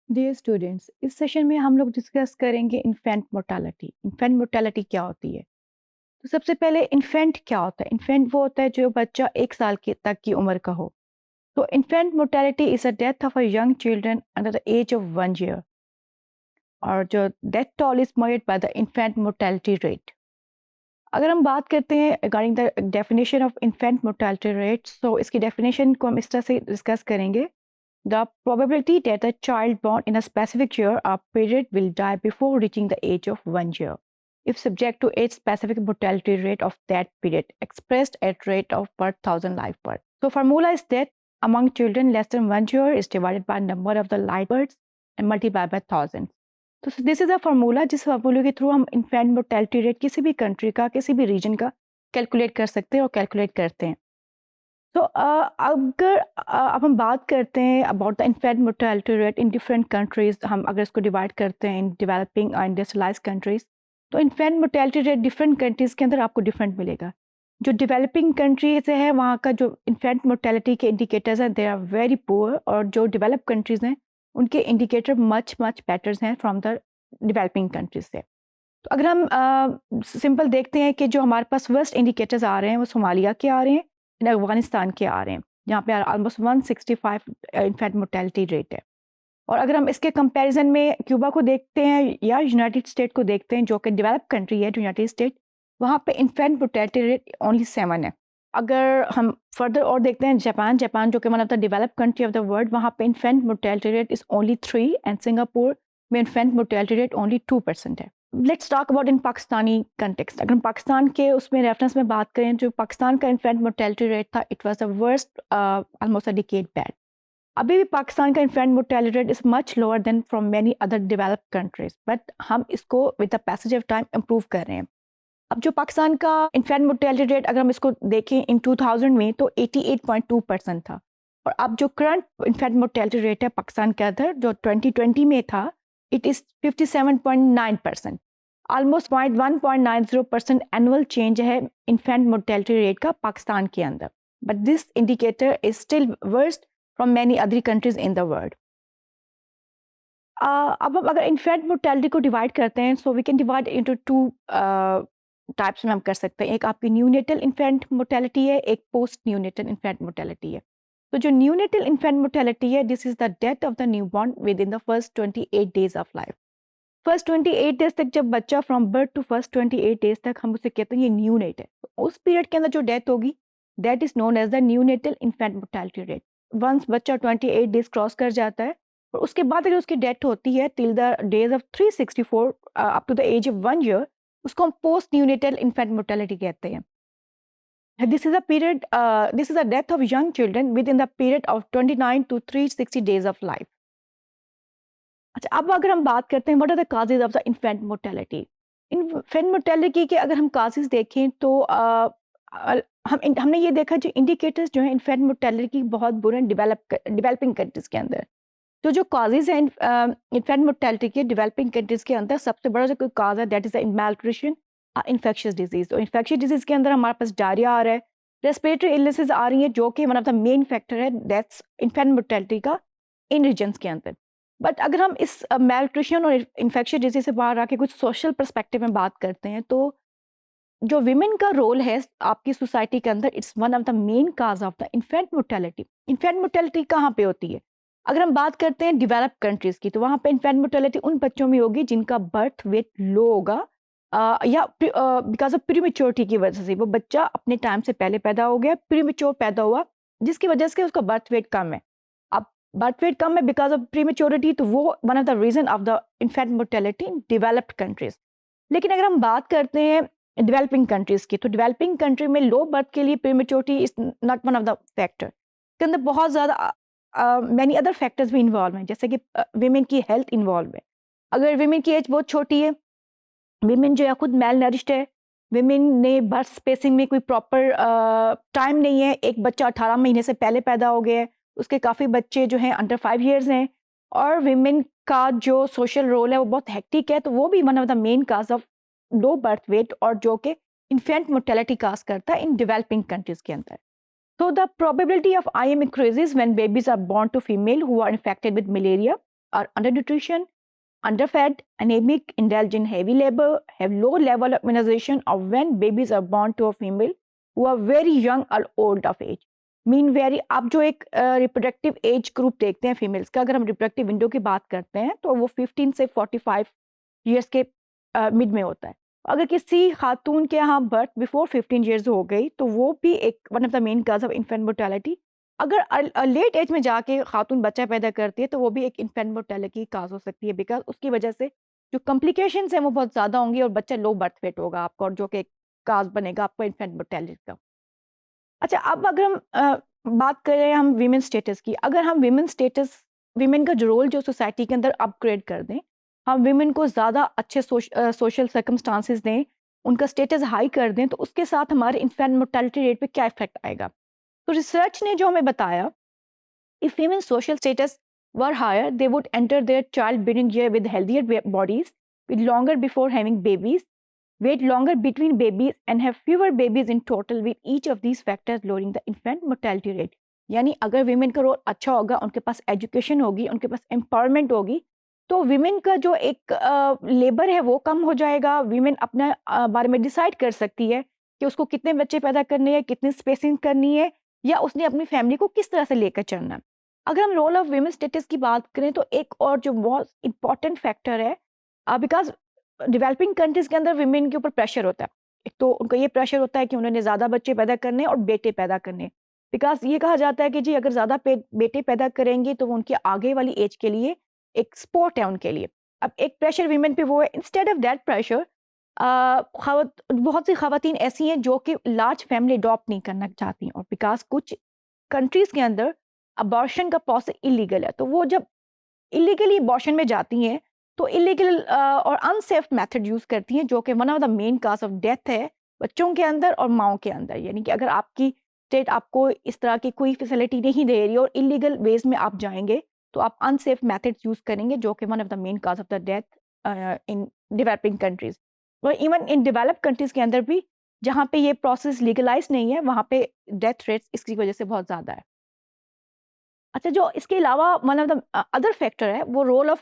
Dear students, इस session में हम लोग डिस्कस करेंगे इन्फेंट मोर्टालिटी। इन्फेंट मोर्टालिटी क्या होती है? तो सबसे पहले इन्फेंट क्या होता है? इन्फेंट वो होता है जो बच्चा 1 साल की तक की उम्र का हो। तो infant mortality is a death of a young children under the age of 1 year, और जो death toll is measured by the infant mortality rate. अगर हम बात करते हैं regarding the definition of infant mortality rate, तो इसकी डेफिनेशन को हम इस तरह से डिस्कस करेंगे: the probability that a child born in a specific year or period will die before reaching the age of 1 year, if subject to age specific mortality rate of that period, expressed at rate of per thousand live birth. So formula is that among children less than 1 year is divided by number of the live births and multiplied by thousands. तो this is a formula, जिस फार्मूले के through हम infant mortality rate किसी भी country का, किसी भी रीजन का कैलकुलेट कर सकते हैं और कैलकुलेट करते हैं। तो अगर अब हम बात करते हैं about the infant mortality rate in different countries, हम अगर इसको डिवाइड करते हैं इन डेवलपिंग और इंडस्ट्रियलाइज कंट्रीज, तो infant mortality rate different countries के अंदर आपको डिफरेंट मिलेगा। जो डेवलपिंग कंट्रीज है वहाँ का जो इन्फेंट मोर्टेलिटी के इंडिकेटर्स हैं, दे आर वेरी पुअर, और जो डेवलप कंट्रीज हैं उनके इंडिकेटर मच मच बेटर हैं फ्रॉम द डेवलपिंग कंट्रीज से। तो अगर हम सिंपल देखते हैं कि जो हमारे पास वर्स्ट इंडिकेटर्स आ रहे हैं वो सोमालिया के आ रहे हैं, अफगानिस्तान के आ रहे हैं, जहाँ पे ऑलमोस्ट 165 इन्फेंट मोर्टेलिटी रेट है। और अगर हम इसके कंपैरिजन में क्यूबा को देखते हैं या यूनाइटेड स्टेट को देखते हैं, जो कि डेवलप कंट्री है यूनाइटेड स्टेट, वहाँ पे इन्फेंट मोर्टेलिटी रेट ओनली 7 है। अगर हम फर्दर और देखते हैं जापान, जो कि one of the develop country of the world, वहाँ पे infant mortality rate is only 3, and Singapore में इन्फेंट मोर्टेलिटी रेट ओनली 2% है। Let's talk about in Pakistani context. अगर हम पाकिस्तान के उसमें रेफरेंस में बात करें, जो पाकिस्तान का इन्फेंट मोर्टेलिटी रेट था, it was the worst almost a decade back. अभी भी पाकिस्तान का infant mortality rate is much lower than from many other developed countries, but हम इसको with the passage of time improve कर रहे हैं। अब जो पाकिस्तान का इन्फेंट मोर्टेलिटी रेट अगर हम इसको देखें इन 2000 में, तो 88.2% था, और अब जो करंट इन्फेंट मोर्टेलिटी रेट है पाकिस्तान के अंदर जो 2020 में था, it is 57.9%। Almost 1.90% annual change है इन्फेंट मोर्टेलिटी रेट का पाकिस्तान के अंदर, but this indicator is still worst from many other countries in the world. अब हम अगर इन्फेंट मोर्टेलिटी को डिवाइड करते हैं, so we can divide into 2 types में हम कर सकते हैं। एक आपकी न्यूनेटल इन्फेंट मोर्टेलिटी है, एक पोस्ट न्यूनेटल इन्फेंट मोर्टेलिटी है। तो जो न्यूनेटल इन्फेंट मोर्टेलिटी है, this is the death of the newborn within the first 28 days of life. First 28 days तक जब बच्चा from birth to first 28 days तक हम उसे कहते हैं ये न्यूनेट है, तो उस पीरियड के अंदर जो डेथ होगी, that is known as the neonatal infant mortality rate. Once बच्चा 28 डेज क्रॉस कर जाता है, और उसके बाद अगर उसकी डेथ होती है till the days of 364 up to the age of 1 year, उसको हम पोस्ट न्यूनेटल इन्फेंट मोर्टेलिटी कहते हैं। This is a period, this is a death of young children within the period of 29 to 360 days of life. अच्छा, अब अगर हम बात करते हैं what are the causes of the infant mortality. Infant mortality के अगर हम काजेज देखें तो हमने ये देखा जो इंडिकेटर्स जो है इन्फेंट मोर्टेलिटी की बहुत बुरे डेवलपिंग कंट्रीज के अंदर। तो जो काजेज हैं इन्फेंट मोर्टेलिटी के डेवलपिंग कंट्रीज के अंदर, सबसे बड़ा जो काज है that is the malnutrition, infectious disease. तो इन्फेक्शियस डिजीज के अंदर हमारे पास डायरिया आ रहा है, रेस्पिरेटरी इलनेसेस आ रही हैं, जो कि one of the main factor है डेथ्स इन्फेंट मोर्टेलिटी का इन रीजन्स के अंदर। बट अगर हम इस मेल्ट्रिशन और इन्फेक्शियस डिजीज से बाहर आके कुछ सोशल पर्सपेक्टिव में बात करते हैं, तो जो विमेन का रोल है आपकी सोसाइटी के अंदर, it's one of the main cause of the infant mortality. Infant mortality कहाँ पे होती है? अगर हम बात करते हैं डेवलप कंट्रीज की, तो वहाँ पे इन्फेंट मोर्टेलिटी उन बच्चों में होगी जिनका बर्थ वेट लो होगा, या बिकॉज ऑफ प्रीमेच्योरिटी की वजह से वो बच्चा अपने टाइम से पहले पैदा हो गया, प्रीमेच्योर पैदा हुआ, जिसकी वजह से उसका बर्थ वेट कम है। अब बर्थ वेट कम है बिकॉज ऑफ प्रीमेच्योरिटी, तो वो one of the reason of the infant mortality in developed countries. लेकिन अगर हम बात करते हैं डेवलपिंग कंट्रीज की, तो डेवलपिंग कंट्री में लो बर्थ के लिए prematurity is not one of the factor. के अंदर बहुत ज़्यादा मैनी अदर फैक्टर्स भी इन्वॉल्व हैं, जैसे कि वीमेन की हेल्थ इन्वॉल्व है। अगर वीमेन की एज बहुत छोटी है, वीमेन जो है खुद मेल नरिश्ड है, वीमेन ने बर्थ स्पेसिंग में कोई प्रॉपर टाइम नहीं है, एक बच्चा 18 महीने से पहले पैदा हो गया है, उसके काफ़ी बच्चे जो हैं अंडर 5 ईयर्स हैं, और वीमेन का जो सोशल रोल है वो बहुत हेक्टिक है, तो वो भी one of the main cause of low birth weight, और जो कि इन्फेंट मोर्टेलिटी काज करता है इन डेवलपिंग कंट्रीज के अंदर। So the probability of IM increases when babies are born to female who are infected with malaria, are undernutrition, underfed, anemic, indulge in heavy labor, have low level of immunization, or when babies are born to a female who are very young or old of age. Mean very आप जो एक reproductive age group देखते हैं females का, अगर हम reproductive window की बात करते हैं तो वो 15 से 45 ईयर्स के मिड में होता है। अगर किसी खातून के यहाँ बर्थ बिफोर 15 ईयर्स हो गई तो वो भी एक one of the main cause of infant mortality. अगर लेट एज में जाके खातून बच्चा पैदा करती है तो वो भी एक इन्फेंट मोर्टेलिटी की काज हो सकती है, बिकॉज उसकी वजह से जो कॉम्प्लिकेशंस हैं वो बहुत ज़्यादा होंगी और बच्चा लो बर्थ वेट होगा आपका, और जो कि काज बनेगा आपको इन्फेंट मोर्टेलिटी का। अच्छा, अब अगर हम बात करें हम वीमेन स्टेटस की, अगर हम वीमेन का जो रोल जो सोसाइटी के अंदर अपग्रेड कर दें, हम वीमेन को ज़्यादा अच्छे सोशल सर्कमस्टांसिस दें, उनका स्टेटस हाई कर दें, तो उसके साथ हमारे इन्फेंट मोर्टेलिटी रेट पे क्या इफेक्ट आएगा। तो रिसर्च ने जो हमें बताया, if women social status were higher they would enter their child bearing year with healthier bodies, with longer before having babies, wait longer between babies and have fewer babies in total, with each of these factors lowering the infant mortality rate। यानी अगर women का role अच्छा होगा, उनके पास education होगी, उनके पास empowerment होगी, तो विमेन का जो एक लेबर है वो कम हो जाएगा। विमेन अपने बारे में डिसाइड कर सकती है कि उसको कितने बच्चे पैदा करने हैं, कितनी स्पेसिंग करनी है, या उसने अपनी फैमिली को किस तरह से लेकर चलना है। अगर हम रोल ऑफ विमेन स्टेटस की बात करें तो एक और जो बहुत इंपॉर्टेंट फैक्टर है, बिकॉज डेवलपिंग कंट्रीज के अंदर विमेन के ऊपर प्रेशर होता है। एक तो उनका ये प्रेशर होता है कि उन्होंने ज़्यादा बच्चे पैदा करने और बेटे पैदा करने, बिकॉज ये कहा जाता है कि जी अगर ज़्यादा बेटे पैदा करेंगे तो वो उनके आगे वाली एज के लिए एक सपोर्ट है उनके लिए। अब एक प्रेशर विमेन पे वो है। इंस्टेड ऑफ दैट प्रेशर बहुत सी खवातीन ऐसी हैं जो कि लार्ज फैमिली अडॉप्ट नहीं करना चाहती हैं, और बिकॉज कुछ कंट्रीज के अंदर अबॉर्शन का प्रोसेस इलीगल है, तो वो जब इलीगली अबॉर्शन में जाती हैं तो इलीगल और अनसेफ मेथड यूज़ करती हैं, जो कि one of the main cause of death है बच्चों के अंदर और माओ के अंदर। यानी कि अगर आपकी स्टेट आपको इस तरह की कोई फैसिलिटी नहीं दे रही और इलीगल वेज में आप जाएंगे तो आप अनसेफ मेथड्स यूज़ करेंगे, जो कि one of the main cause of the death in developing countries. और इवन इन डेवलप कंट्रीज के अंदर भी जहाँ पे ये प्रोसेस लीगलाइज नहीं है, वहाँ पे डेथ रेट्स इसकी वजह से बहुत ज़्यादा है। अच्छा, जो इसके अलावा one of the other factor है वो रोल ऑफ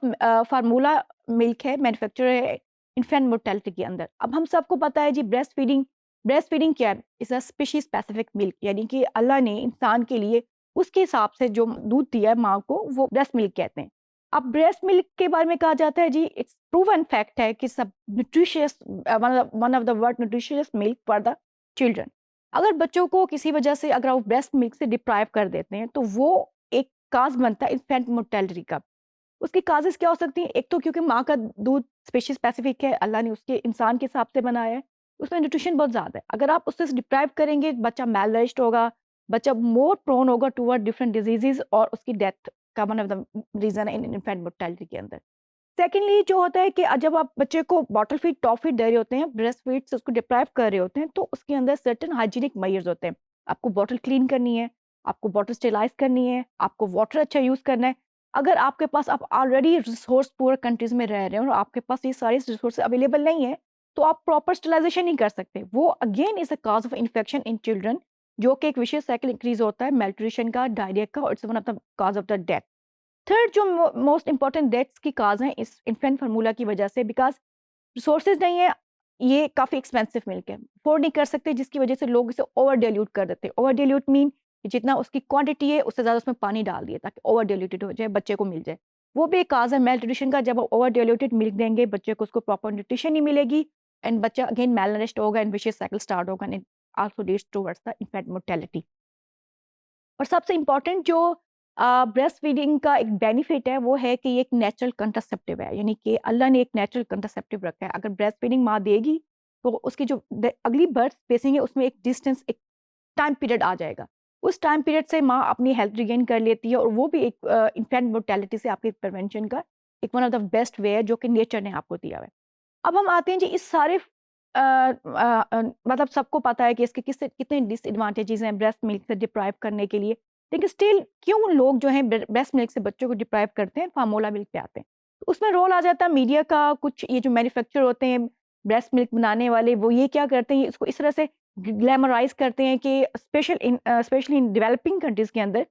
फार्मूला मिल्क है, मैन्युफैक्चर है इन्फेंट मोर्टेलिटी के अंदर। अब हम सबको पता है जी ब्रेस्ट फीडिंग क्या है, is a species specific milk, यानी कि अल्लाह ने इंसान के लिए उसके हिसाब से जो दूध दिया है माँ को वो ब्रेस्ट मिल्क कहते हैं। अब ब्रेस्ट मिल्क के बारे में कहा जाता है जी, इट्स प्रूवन फैक्ट है कि सब nutritious one of the word nutritious milk for the children. अगर बच्चों को किसी वजह से अगर आप ब्रेस्ट मिल्क से डिप्राइव कर देते हैं तो वो एक काज बनता है इन्फेंट मोर्टेलिटी का। उसकी काजेस क्या हो सकती हैं? एक तो क्योंकि माँ का दूध स्पेशल स्पेसिफिक है, अल्लाह ने उसके इंसान के हिसाब से बनाया है, उसमें न्यूट्रिशन बहुत ज़्यादा है। अगर आप उससे डिप्राइव करेंगे, बच्चा मेल नरिश्ड होगा, बच्चा मोर प्रोन होगा टूवर्ड डिफरेंट डिजीजेज, और उसकी डेथ का वन ऑफ द रीज़न है इन इन्फेंट मोर्टेलिटी के अंदर। सेकेंडली जो होता है कि जब आप बच्चे को बॉटल फीड, टॉप फीड दे रहे होते हैं, ब्रेस्ट फीड से उसको डिप्राइव कर रहे होते हैं, तो उसके अंदर सर्टेन हाइजीनिक मेजर्स होते हैं। आपको बॉटल क्लीन करनी है, आपको बॉटल स्टेलाइज करनी है, आपको वाटर अच्छा यूज़ करना है। अगर आपके पास आप ऑलरेडी रिसोर्स पुअर कंट्रीज में रह रहे हैं और आपके पास ये सारे रिसोर्स अवेलेबल नहीं है, तो आप प्रॉपर स्टेलाइजेशन नहीं कर सकते। वो again is a cause of infection in children, जो कि एक विशेष साइकिल इंक्रीज होता है मेल्ट्रिशन का, डायरिया का, और it's one of the cause of the death. Third जो मोस्ट इंपॉर्टेंट डेथ्स की काज हैं इस इन्फेंट फार्मूला की वजह से, बिकॉज रिसोर्सेज नहीं है, ये काफ़ी एक्सपेंसिव मिल्क है, अफोर्ड नहीं कर सकते, जिसकी वजह से लोग इसे ओवर डिल्यूट कर देते हैं। ओवर डिल्यूट मीन जितना उसकी क्वांटिटी है उससे ज़्यादा उसमें पानी डाल दिए ताकि ओवर डिल्यूटेड हो जाए, बच्चे को मिल जाए। वो भी एक काज है मेल न्यूट्रिशन का। जब ओवर डिल्यूटेड मिल्क देंगे बच्चे को, उसको प्रॉपर न्यूट्रिशन नहीं मिलेगी, एंड बच्चा अगेन मेल नरिश्ड होगा, एंड विशियस साइकिल स्टार्ट होगा, and also leads towards the infant mortality. और सबसे इम्पॉर्टेंट जो ब्रेस्ट फीडिंग का एक बेनिफिट है वो है कि ये एक नेचुरल कंट्रासेप्टिव है, यानी कि अल्लाह ने एक नेचुरल कंट्रासेप्टिव रखा है। अगर ब्रेस्ट फीडिंग माँ देगी तो उसकी जो अगली बर्थ स्पेसिंग है उसमें एक डिस्टेंस, एक टाइम पीरियड आ जाएगा। उस टाइम पीरियड से माँ अपनी हेल्थ रिगेन कर लेती है, और वो भी एक इन्फेंट मोर्टेलिटी से आपके प्रिवेंशन का एक one of the best way है जो कि नेचर ने आपको दिया हुआ है। अब हम आते हैं जी इस सारे मतलब सबको पता है कि इसके कितने डिसएडवांटेजेस हैं ब्रेस्ट मिल्क से डिप्राइव करने के लिए, लेकिन स्टिल क्यों लोग जो हैं ब्रेस्ट मिल्क से बच्चों को डिप्राइव करते हैं, फार्मूला मिल्क पे आते हैं। तो उसमें रोल आ जाता है मीडिया का। कुछ ये जो मैन्युफैक्चर होते हैं ब्रेस्ट मिल्क बनाने वाले, वो ये क्या करते हैं, इसको इस तरह से ग्लैमराइज करते हैं कि स्पेशली इन डेवलपिंग कंट्रीज के अंदर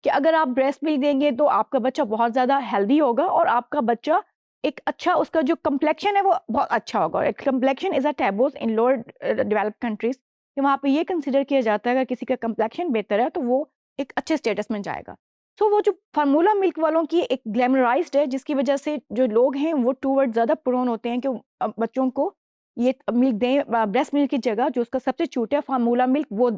कि अगर आप ब्रेस्ट मिल्क देंगे तो आपका बच्चा बहुत ज़्यादा हेल्दी होगा और आपका बच्चा एक अच्छा उसका जो कम्प्लेक्शन है वो बहुत अच्छा होगा। और complexion is a taboos in lower developed countries कि वहाँ पे ये कंसिडर किया जाता है अगर किसी का कम्प्लेक्शन बेहतर है तो वो एक अच्छे स्टेटस में जाएगा। सो वो जो फार्मूला मिल्क वालों की एक ग्लैमराइज्ड है जिसकी वजह से जो लोग हैं वो टूवर्ड ज़्यादा प्रोन होते हैं कि बच्चों को ये मिल्क दें, ब्रेस्ट मिल्क की जगह जो उसका सब्स्टिट्यूट है फार्मूला मिल्क वो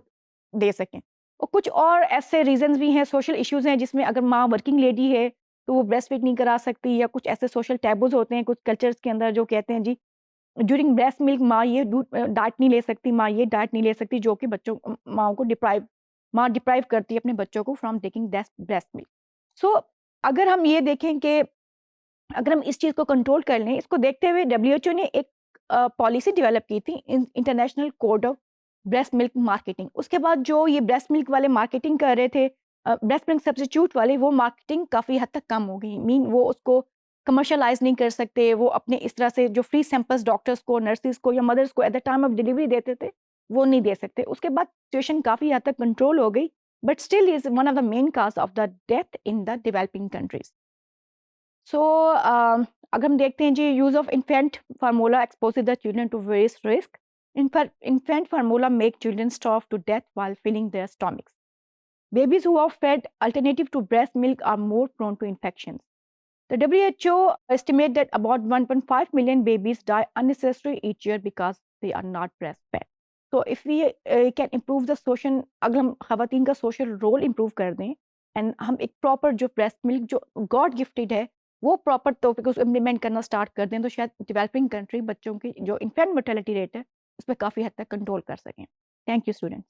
दे सकें। और कुछ और ऐसे रीज़न्स भी हैं, सोशल इश्यूज़ हैं जिसमें अगर माँ वर्किंग लेडी है तो वो ब्रेस्ट फीड नहीं करा सकती, या कुछ ऐसे सोशल टैबूज़ होते हैं कुछ कल्चर्स के अंदर जो कहते हैं जी ड्यूरिंग ब्रेस्ट मिल्क माँ ये डाइट नहीं ले सकती, माँ ये डाइट नहीं ले सकती, जो कि बच्चों माँओं को माँ डिप्राइव करती है अपने बच्चों को फ्रॉम टेकिंग ब्रेस्ट मिल्क। सो अगर हम ये देखें कि अगर हम इस चीज़ को कंट्रोल कर लें, इसको देखते हुए डब्ल्यूएचओ ने एक पॉलिसी डेवलप की थी, international code of breast milk marketing. उसके बाद जो ये ब्रेस्ट मिल्क वाले मार्केटिंग कर रहे थे, ब्रेस्ट मिल्क सब्स्टिट्यूट वाले, वो मार्केटिंग काफ़ी हद तक कम हो गई। मीन वो उसको कमर्शियलाइज़ नहीं कर सकते, वो अपने इस तरह से जो फ्री सैंपल्स डॉक्टर्स को, नर्सेज़ को या मदर्स को at the time of delivery देते थे, वो नहीं दे सकते। उसके बाद सिचुएशन काफ़ी हद तक कंट्रोल हो गई, but still is one of the main cause of the death in the developing countries. So अगर हम देखते हैं the use of infant formula exposes the children to various risk. Infant formula make children starve to death while filling their stomachs. Babies who are fed alternative to breast milk are more prone to infections. The WHO estimate that about 1.5 million babies die unnecessarily each year because they are not breastfed. So if we can improve the social, अगर हम खवातीन का social role improve कर दें and हम एक proper जो breast milk जो गॉड गिफ्टेड है वो प्रॉपर तौर पर उसको इम्प्लीमेंट करना स्टार्ट कर दें तो शायद डेवलपिंग कंट्री बच्चों की जो इन्फेंट मोर्टेलिटी रेट है उस पर काफ़ी हद तक कंट्रोल कर सकें। Thank you students.